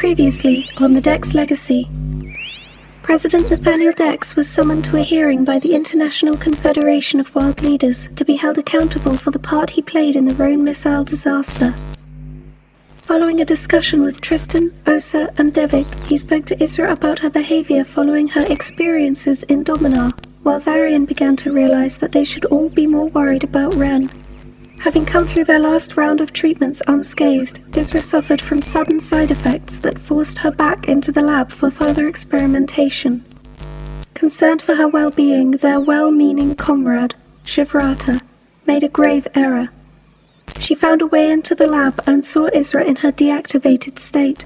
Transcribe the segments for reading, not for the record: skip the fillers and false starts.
Previously on the Dex Legacy, President Nathaniel Dex was summoned to a hearing by the International Confederation of World Leaders to be held accountable for the part he played in the Rhone missile disaster. Following a discussion with Tristan, Osa, and Devek, he spoke to Isra about her behavior following her experiences in Dominar, while Varian began to realize that they should all be more worried about Ren. Having come through their last round of treatments unscathed, Isra suffered from sudden side effects that forced her back into the lab for further experimentation. Concerned for her well-being, their well-meaning comrade, Shiv, made a grave error. She found a way into the lab and saw Isra in her deactivated state.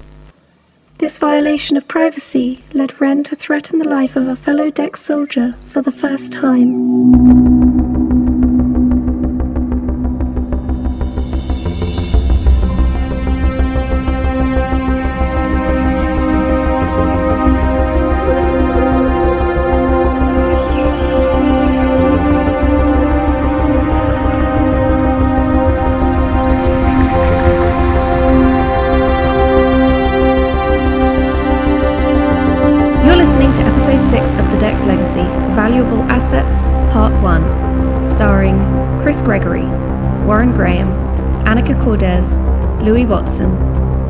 This violation of privacy led Ren to threaten the life of a fellow Dex soldier for the first time. Episode 6 of the Dex Legacy, Valuable Assets, Part 1, starring Chris Gregory, Warren Graham, Annika Kordes, Louis Watson,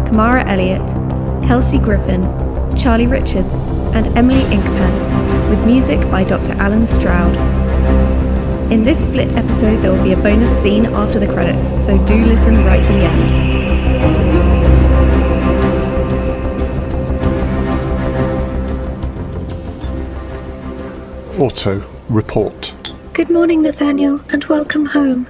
Kam Elliott, Kelsey Griffin, Charlie Richards, and Emily Inkpen, with music by Dr Allen Stroud. In this split episode there will be a bonus scene after the credits, so do listen right to the end. Auto report. Good morning, Nathaniel, and welcome home.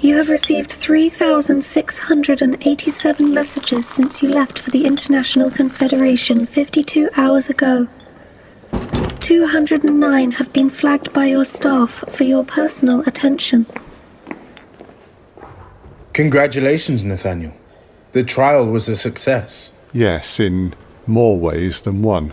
You have received 3,687 messages since you left for the International Confederation 52 hours ago. 209 have been flagged by your staff for your personal attention. Congratulations, Nathaniel. The trial was a success. Yes, in more ways than one.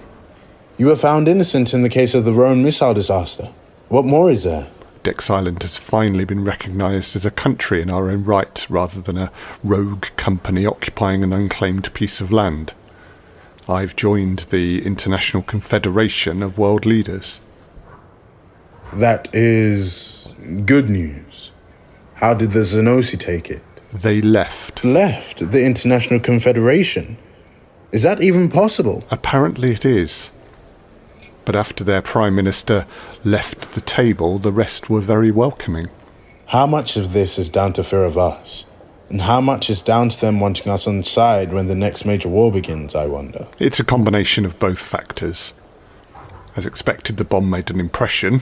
You were found innocent in the case of the Rhone missile disaster. What more is there? Dex Island has finally been recognised as a country in our own right, rather than a rogue company occupying an unclaimed piece of land. I've joined the International Confederation of World Leaders. That is good news. How did the Zenosi take it? They left. Left the International Confederation? Is that even possible? Apparently it is. But after their Prime Minister left the table, the rest were very welcoming. How much of this is down to fear of us? And how much is down to them wanting us on side when the next major war begins, I wonder? It's a combination of both factors. As expected, the bomb made an impression,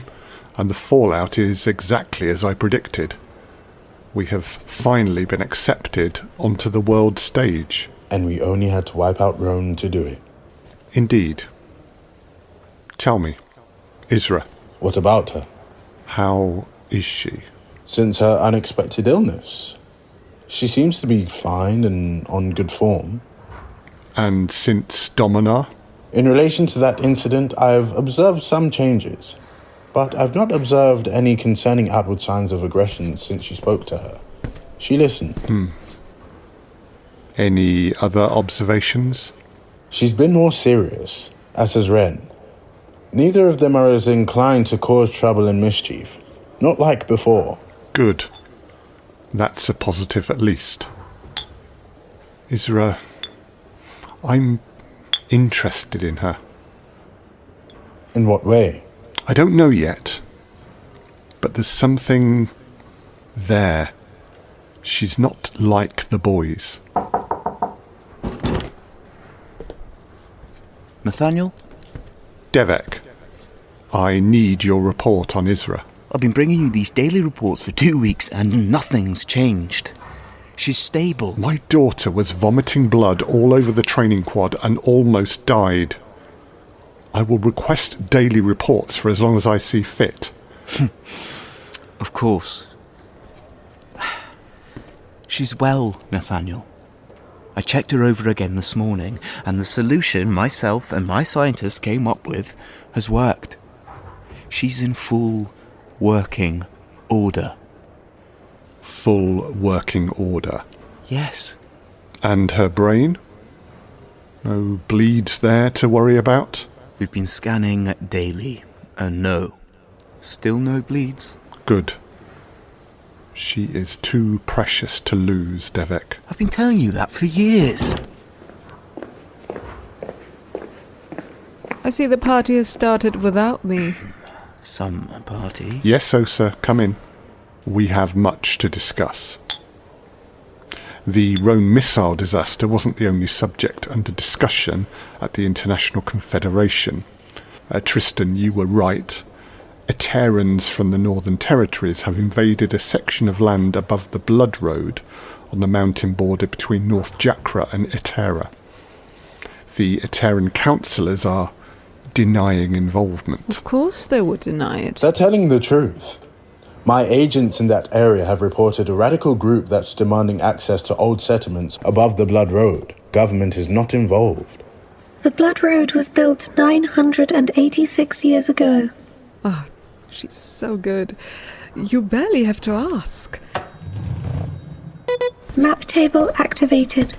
and the fallout is exactly as I predicted. We have finally been accepted onto the world stage. And we only had to wipe out Rhone to do it. Indeed. Tell me, Isra. What about her? How is she? Since her unexpected illness. She seems to be fine and on good form. And since Dominar? In relation to that incident, I've observed some changes. But I've not observed any concerning outward signs of aggression since you spoke to her. She listened. Any other observations? She's been more serious, as has Ren. Neither of them are as inclined to cause trouble and mischief. Not like before. Good. That's a positive at least. Isra, I'm interested in her. In what way? I don't know yet. But there's something there. She's not like the boys. Nathaniel? Devek, I need your report on Isra. I've been bringing you these daily reports for 2 weeks and nothing's changed. She's stable. My daughter was vomiting blood all over the training quad and almost died. I will request daily reports for as long as I see fit. Of course. She's well, Nathaniel. I checked her over again this morning, and the solution myself and my scientists came up with has worked. She's in full working order. Full working order? Yes. And her brain? No bleeds there to worry about? We've been scanning daily, and no. Still no bleeds. Good. She is too precious to lose, Devek. I've been telling you that for years. I see the party has started without me. Some party. Yes, Osa, come in. We have much to discuss. The Rhone missile disaster wasn't the only subject under discussion at the International Confederation. Tristan, you were right. Eterans from the Northern Territories have invaded a section of land above the Blood Road on the mountain border between North Jakra and Etera. The Eteran councillors are denying involvement. Of course they would deny it. They're telling the truth. My agents in that area have reported a radical group that's demanding access to old settlements above the Blood Road. Government is not involved. The Blood Road was built 986 years ago. Ah, she's so good. You barely have to ask. Map table activated.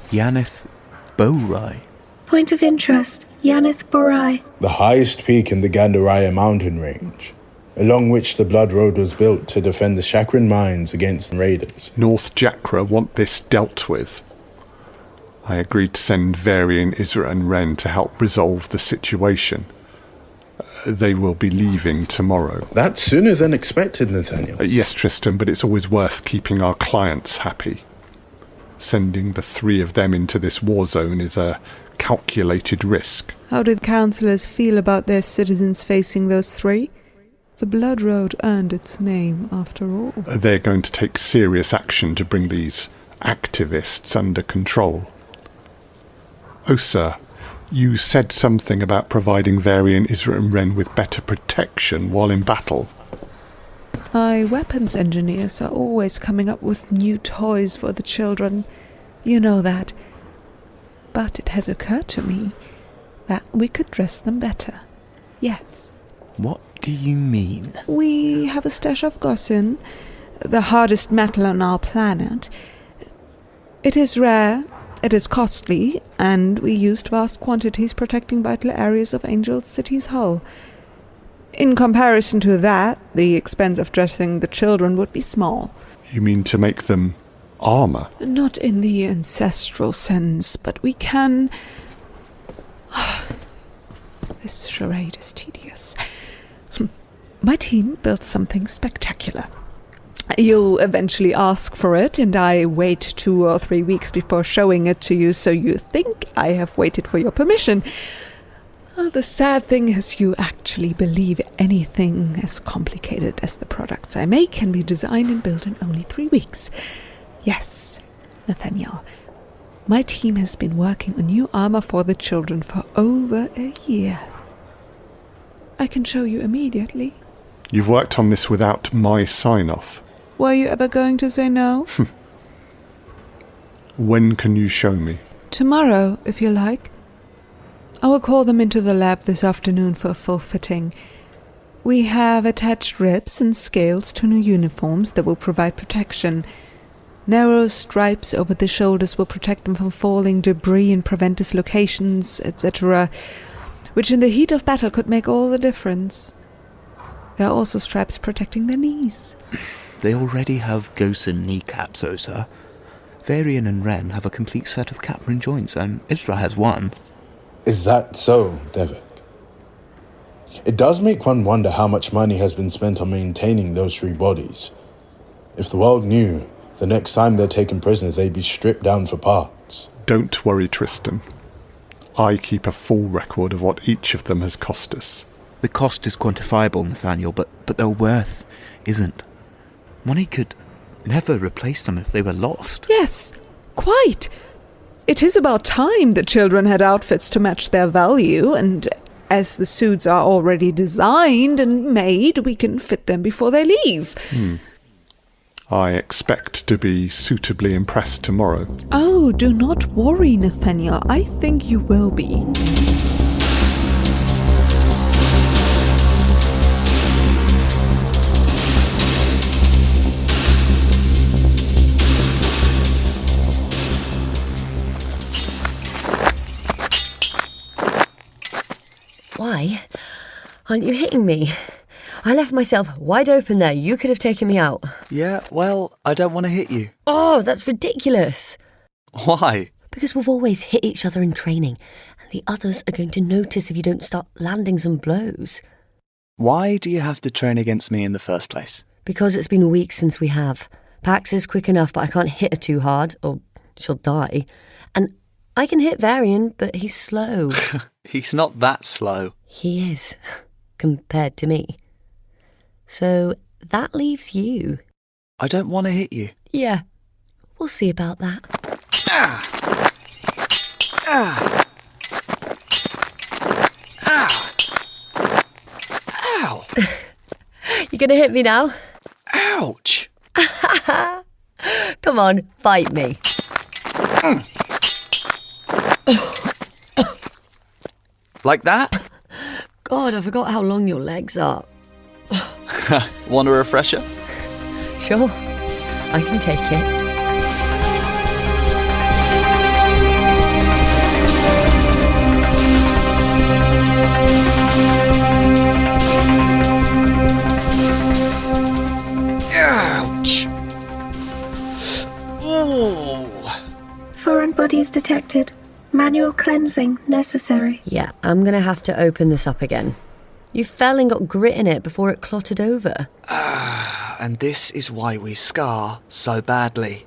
Yanith Borai. Point of interest, Yanith Borai. The highest peak in the Gandaraya mountain range, along which the Blood Road was built to defend the Chakran mines against raiders. North Jakra want this dealt with. I agreed to send Varian, Isra and Ren to help resolve the situation. They will be leaving tomorrow. That's sooner than expected, Nathaniel. Yes, Tristan, but it's always worth keeping our clients happy. Sending the three of them into this war zone is a calculated risk. How do the councillors feel about their citizens facing those three? The Blood Road earned its name, after all. They're going to take serious action to bring these activists under control. Oh, sir, you said something about providing Varian, Isra and Ren with better protection while in battle. My weapons engineers are always coming up with new toys for the children. You know that. But it has occurred to me that we could dress them better. Yes. What do you mean? We have a stash of gossin, the hardest metal on our planet. It is rare, it is costly, and we used vast quantities protecting vital areas of Angel City's hull. In comparison to that, the expense of dressing the children would be small. You mean to make them armour? Not in the ancestral sense, but we can... This charade is tedious. My team built something spectacular. You eventually ask for it, and I wait 2 or 3 weeks before showing it to you, so you think I have waited for your permission. The sad thing is you actually believe anything as complicated as the products I make can be designed and built in only 3 weeks. Yes, Nathaniel. My team has been working on new armor for the children for over a year. I can show you immediately. You've worked on this without my sign-off. Were you ever going to say no? When can you show me? Tomorrow, if you like. I will call them into the lab this afternoon for a full fitting. We have attached ribs and scales to new uniforms that will provide protection. Narrow stripes over the shoulders will protect them from falling debris and prevent dislocations, etc., which in the heat of battle could make all the difference. There are also straps protecting their knees. They already have Gosen kneecaps, Osa. Varian and Ren have a complete set of Caprin joints, and Isra has one. Is that so, Devek? It does make one wonder how much money has been spent on maintaining those 3 bodies. If the world knew, the next time they're taken prisoner, they'd be stripped down for parts. Don't worry, Tristan. I keep a full record of what each of them has cost us. The cost is quantifiable, Nathaniel, but their worth isn't. Money could never replace them if they were lost. Yes, quite. It is about time the children had outfits to match their value, and as the suits are already designed and made, we can fit them before they leave. I expect to be suitably impressed tomorrow. Oh, do not worry, Nathaniel. I think you will be. Why aren't you hitting me? I left myself wide open there. You could have taken me out. Yeah, well, I don't want to hit you. Oh, that's ridiculous. Why? Because we've always hit each other in training, and the others are going to notice if you don't start landing some blows. Why do you have to train against me in the first place? Because it's been weeks since we have. Pax is quick enough, but I can't hit her too hard, or she'll die. And I can hit Varian, but he's slow. He's not that slow. He is, compared to me. So that leaves you. I don't want to hit you. Yeah, we'll see about that. Ah! Ah! Ah! Ow! You gonna hit me now? Ouch! Come on, fight me. Like that? God, I forgot how long your legs are. Want a refresher? Sure, I can take it. Ouch! Ooh! Foreign bodies detected. Manual cleansing necessary. Yeah, I'm gonna have to open this up again. You fell and got grit in it before it clotted over. And this is why we scar so badly.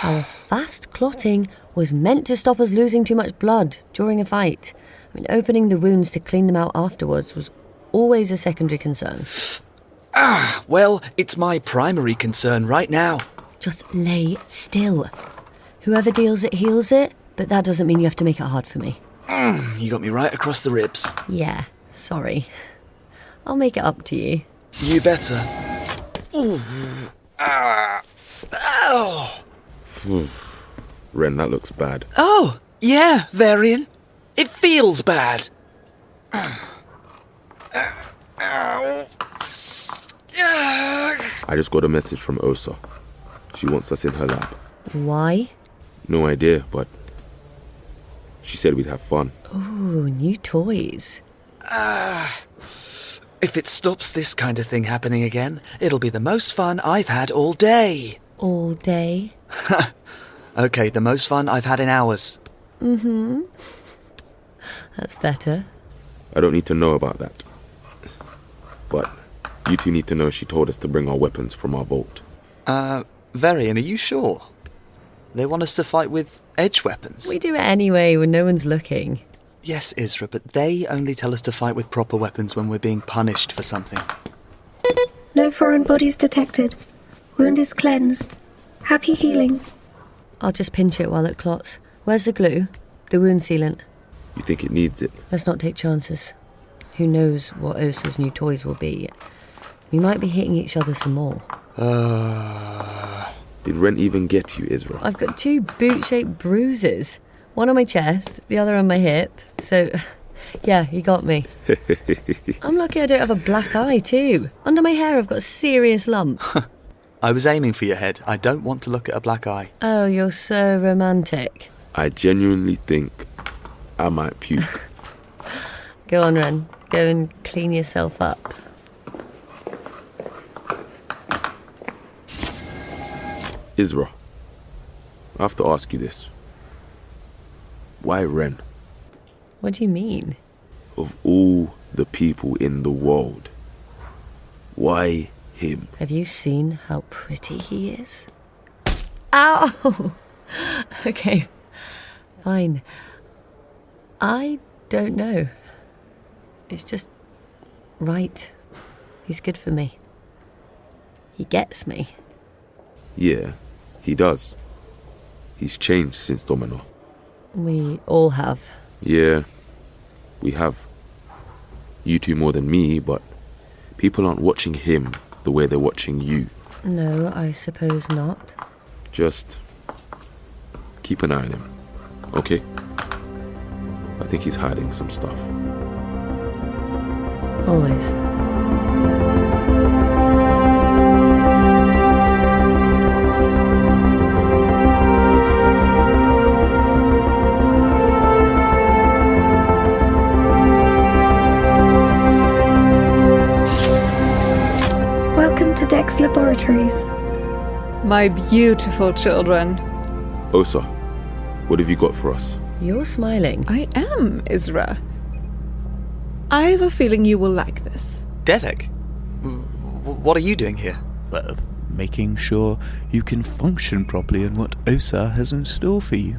Our fast clotting was meant to stop us losing too much blood during a fight. I mean, opening the wounds to clean them out afterwards was always a secondary concern. Well, it's my primary concern right now. Just lay still. Whoever deals it heals it, but that doesn't mean you have to make it hard for me. You got me right across the ribs. Yeah, sorry. I'll make it up to you. You better. Ooh. Ow! Ren, that looks bad. Oh, yeah, Varian. It feels bad. I just got a message from Osa. She wants us in her lab. Why? No idea, but she said we'd have fun. Ooh, new toys. If it stops this kind of thing happening again, it'll be the most fun I've had all day. All day? Okay, the most fun I've had in hours. Mm-hmm. That's better. I don't need to know about that. But you two need to know she told us to bring our weapons from our vault. Varian, are you sure? They want us to fight with edge weapons. We do it anyway when no one's looking. Yes, Isra, but they only tell us to fight with proper weapons when we're being punished for something. No foreign bodies detected. Wound is cleansed. Happy healing. I'll just pinch it while it clots. Where's the glue? The wound sealant. You think it needs it? Let's not take chances. Who knows what Osa's new toys will be. We might be hitting each other some more. Did Ren even get you, Isra? I've got 2 boot-shaped bruises. One on my chest, the other on my hip. So, yeah, he got me. I'm lucky I don't have a black eye, too. Under my hair, I've got serious lumps. I was aiming for your head. I don't want to look at a black eye. Oh, you're so romantic. I genuinely think I might puke. Go on, Ren. Go and clean yourself up. Isra, I have to ask you this. Why Ren? What do you mean? Of all the people in the world, why him? Have you seen how pretty he is? Ow! Okay, fine. I don't know. It's just right. He's good for me. He gets me. Yeah, he does. He's changed since Domino. We all have. Yeah, we have. You two more than me, but people aren't watching him the way they're watching you. No, I suppose not. Just keep an eye on him, okay? I think he's hiding some stuff. Always. Dex Laboratories. My beautiful children. Osa, what have you got for us? You're smiling. I am, Isra. I have a feeling you will like this. Devek? What are you doing here? Well, making sure you can function properly in what Osa has in store for you.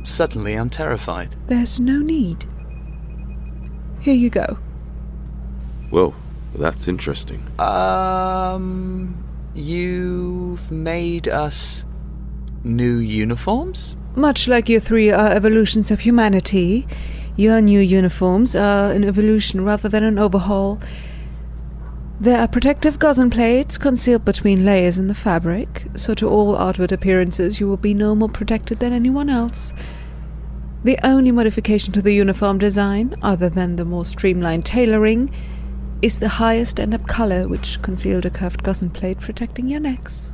Suddenly I'm terrified. There's no need. Here you go. Well, that's interesting. You've made us new uniforms? Much like your 3 are evolutions of humanity, your new uniforms are an evolution rather than an overhaul. There are protective gauze plates concealed between layers in the fabric, so to all outward appearances you will be no more protected than anyone else. The only modification to the uniform design, other than the more streamlined tailoring, is the higher stand-up collar, which concealed a curved gauze plate protecting your necks.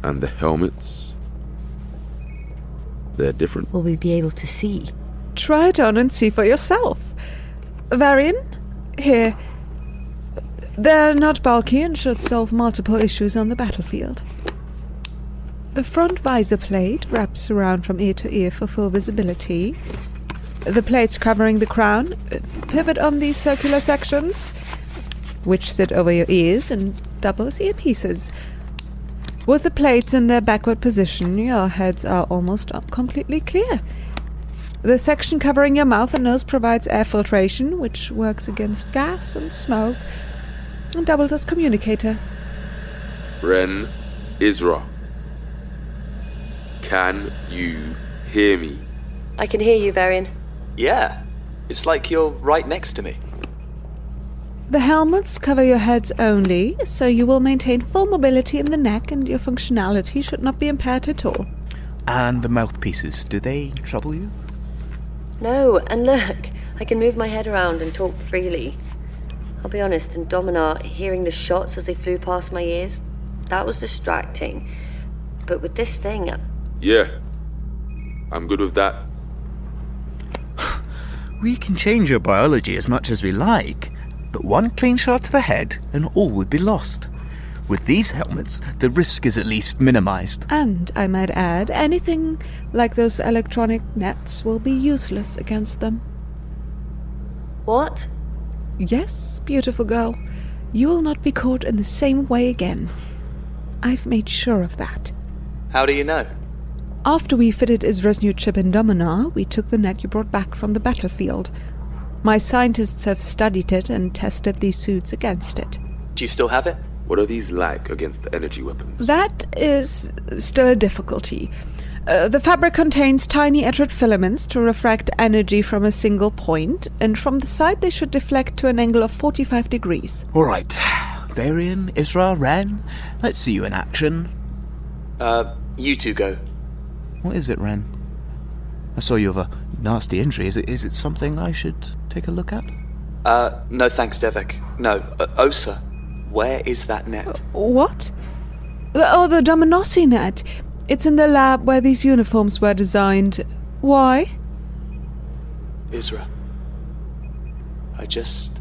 And the helmets? They're different. Will we be able to see? Try it on and see for yourself. Varian, here. They're not bulky and should solve multiple issues on the battlefield. The front visor plate wraps around from ear to ear for full visibility. The plates covering the crown pivot on these circular sections, which sit over your ears and double as earpieces. With the plates in their backward position, your heads are almost completely clear. The section covering your mouth and nose provides air filtration, which works against gas and smoke, and doubles as communicator. Ren, Isra. Can you hear me? I can hear you, Varian. Yeah. It's like you're right next to me. The helmets cover your heads only, so you will maintain full mobility in the neck and your functionality should not be impaired at all. And the mouthpieces, do they trouble you? No, and look, I can move my head around and talk freely. I'll be honest, in Dominar, hearing the shots as they flew past my ears, that was distracting. But with this thing... Yeah. I'm good with that. We can change your biology as much as we like, but one clean shot to the head and all would be lost. With these helmets, the risk is at least minimized. And, I might add, anything like those electronic nets will be useless against them. What? Yes, beautiful girl. You will not be caught in the same way again. I've made sure of that. How do you know? After we fitted Isra's new chip in Dominar, we took the net you brought back from the battlefield. My scientists have studied it and tested these suits against it. Do you still have it? What are these like against the energy weapons? That is still a difficulty. The fabric contains tiny etched filaments to refract energy from a single point, and from the side they should deflect to an angle of 45 degrees. All right, Varian, Isra, Ren, let's see you in action. You two go. What is it, Ren? I saw you have a nasty injury. Is it something I should take a look at? No thanks, Devek. No, Osa, where is that net? What? The Dominossi net. It's in the lab where these uniforms were designed. Why? Isra, I just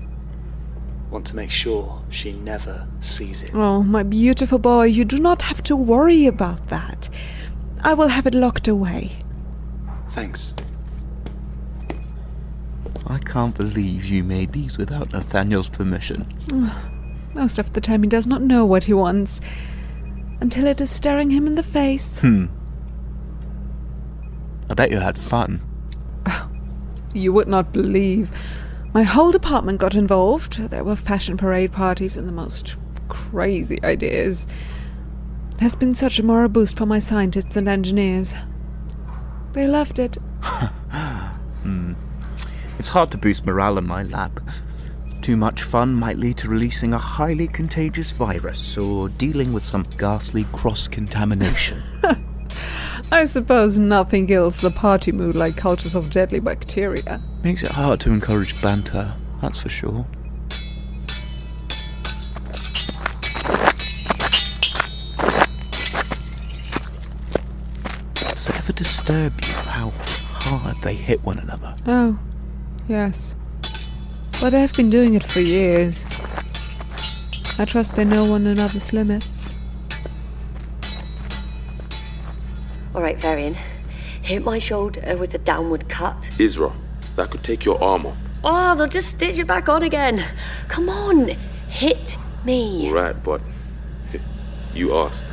want to make sure she never sees it. Oh, my beautiful boy, you do not have to worry about that. I will have it locked away. Thanks. I can't believe you made these without Nathaniel's permission. Most of the time he does not know what he wants, until it is staring him in the face. I bet you had fun. You would not believe. My whole department got involved. There were fashion parade parties and the most crazy ideas. It has been such a moral boost for my scientists and engineers. They loved it. It's hard to boost morale in my lab. Too much fun might lead to releasing a highly contagious virus or dealing with some ghastly cross-contamination. I suppose nothing kills the party mood like cultures of deadly bacteria. Makes it hard to encourage banter, that's for sure. Does it ever disturb you how hard they hit one another? Oh, yes. But I've been doing it for years. I trust they know one another's limits. Alright, Varian. Hit my shoulder with a downward cut. Isra, that could take your arm off. Oh, they'll just stitch it back on again. Come on, hit me. Right, but you asked.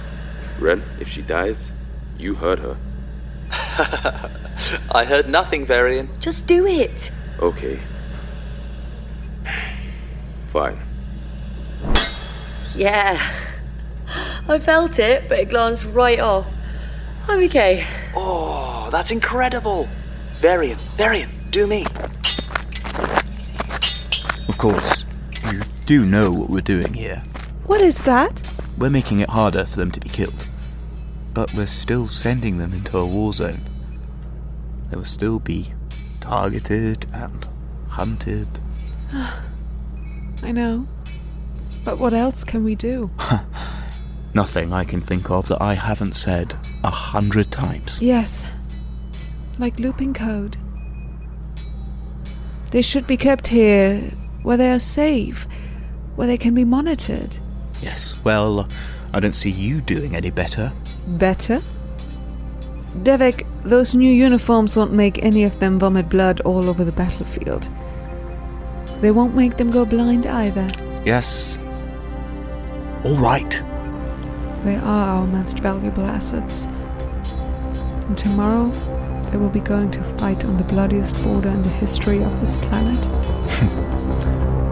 Ren, if she dies, you heard her. I heard nothing, Varian. Just do it. Okay. Fine. Yeah. I felt it, but it glanced right off. I'm okay. Oh, that's incredible. Varian, do me. Of course, you do know what we're doing here. What is that? We're making it harder for them to be killed. But we're still sending them into a war zone. They will still be targeted and hunted. I know. But what else can we do? Nothing I can think of that I haven't said 100 times. Yes. Like looping code. They should be kept here, where they are safe, where they can be monitored. Yes, well, I don't see you doing any better. Better? Devek, those new uniforms won't make any of them vomit blood all over the battlefield. They won't make them go blind either. Yes. All right. They are our most valuable assets. And tomorrow, they will be going to fight on the bloodiest border in the history of this planet.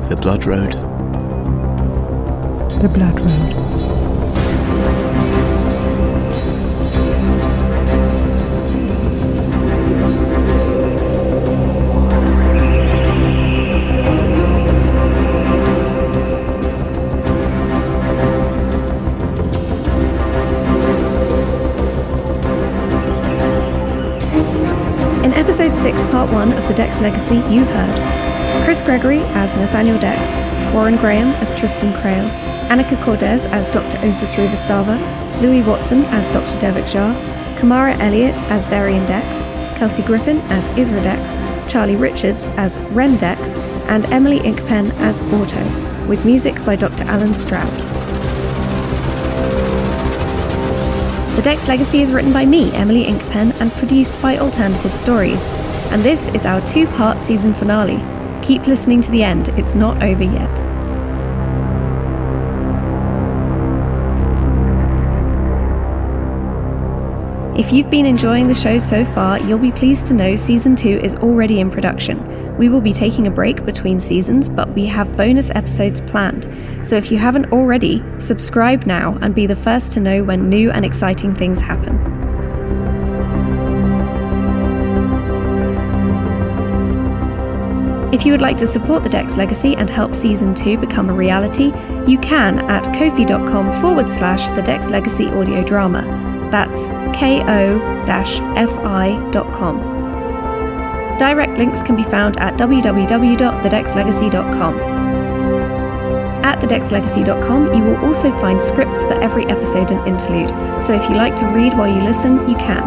The Blood Road. The Blood Road. In Episode 6, Part 1 of the Dex Legacy, you heard Chris Gregory as Nathaniel Dex, Warren Graham as Tristan Crale, Annika Kordes as Dr. Osis Rivastava, Lewie Watson as Dr. Devek, Kam Elliott as Varian Dex, Kelsey Griffin as Isra Dex, Charlie Richards as Ren Dex, and Emily Inkpen as Auto, with music by Dr. Allen Stroud. The Dex Legacy is written by me, Emily Inkpen, and produced by Alternative Stories. And this is our 2-part season finale. Keep listening to the end, it's not over yet. If you've been enjoying the show so far, you'll be pleased to know Season 2 is already in production. We will be taking a break between seasons, but we have bonus episodes planned. So if you haven't already, subscribe now and be the first to know when new and exciting things happen. If you would like to support the Dex Legacy and help Season 2 become a reality, you can at ko-fi.com/the Dex Legacy audio drama. That's ko-fi.com. Direct links can be found at www.thedexlegacy.com. At thedexlegacy.com, you will also find scripts for every episode and interlude, so if you like to read while you listen, you can.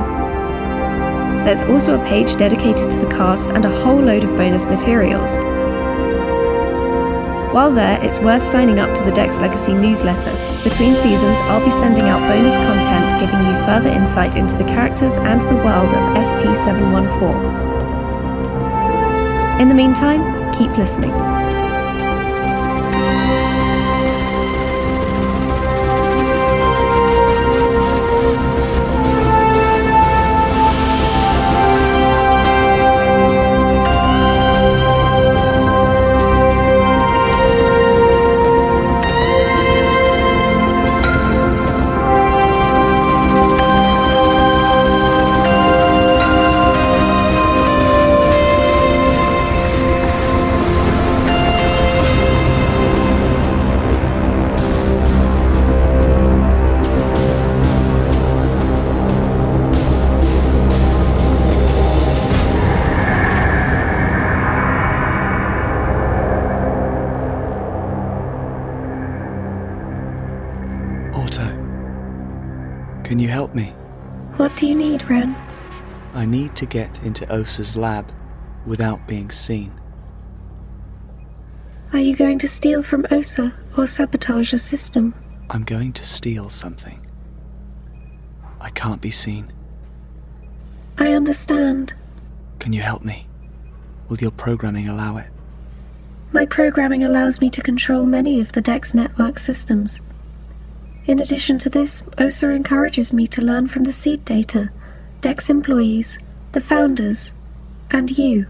There's also a page dedicated to the cast and a whole load of bonus materials. While there, it's worth signing up to the Dex Legacy newsletter. Between seasons, I'll be sending out bonus content giving you further insight into the characters and the world of SP714. In the meantime, keep listening. Can you help me? What do you need, Ren? I need to get into Osa's lab without being seen. Are you going to steal from Osa or sabotage a system? I'm going to steal something. I can't be seen. I understand. Can you help me? Will your programming allow it? My programming allows me to control many of the Dex network systems. In addition to this, Osa encourages me to learn from the seed data, Dex employees, the founders, and you.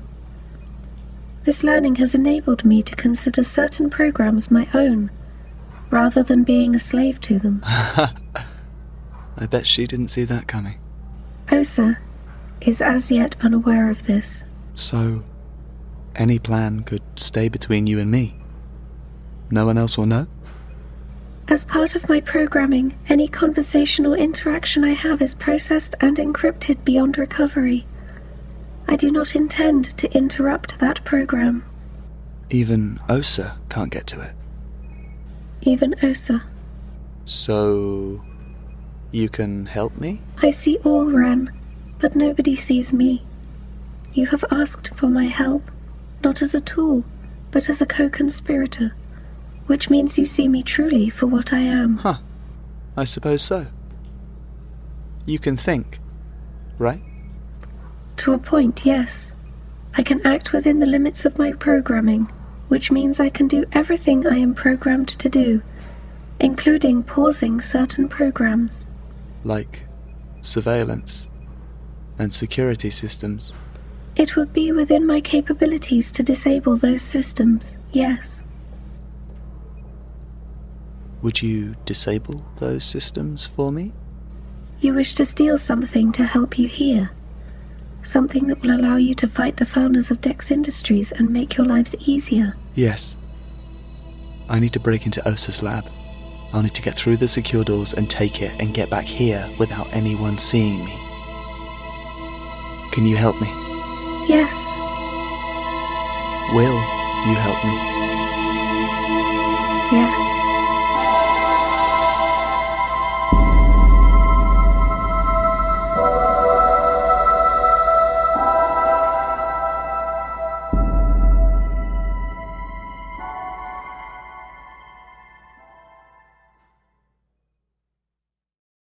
This learning has enabled me to consider certain programs my own, rather than being a slave to them. I bet she didn't see that coming. Osa is as yet unaware of this. So, any plan could stay between you and me? No one else will know? As part of my programming, any conversational interaction I have is processed and encrypted beyond recovery. I do not intend to interrupt that program. Even Osa can't get to it. Even Osa. So, you can help me? I see all, Ren, but nobody sees me. You have asked for my help, not as a tool, but as a co-conspirator, which means you see me truly for what I am. Huh. I suppose so. You can think, right? To a point, yes. I can act within the limits of my programming, which means I can do everything I am programmed to do, including pausing certain programs. Like surveillance and security systems. It would be within my capabilities to disable those systems, yes. Would you disable those systems for me? You wish to steal something to help you here. Something that will allow you to fight the founders of Dex Industries and make your lives easier. Yes. I need to break into Osa's lab. I'll need to get through the secure doors and take it and get back here without anyone seeing me. Can you help me? Yes. Will you help me? Yes.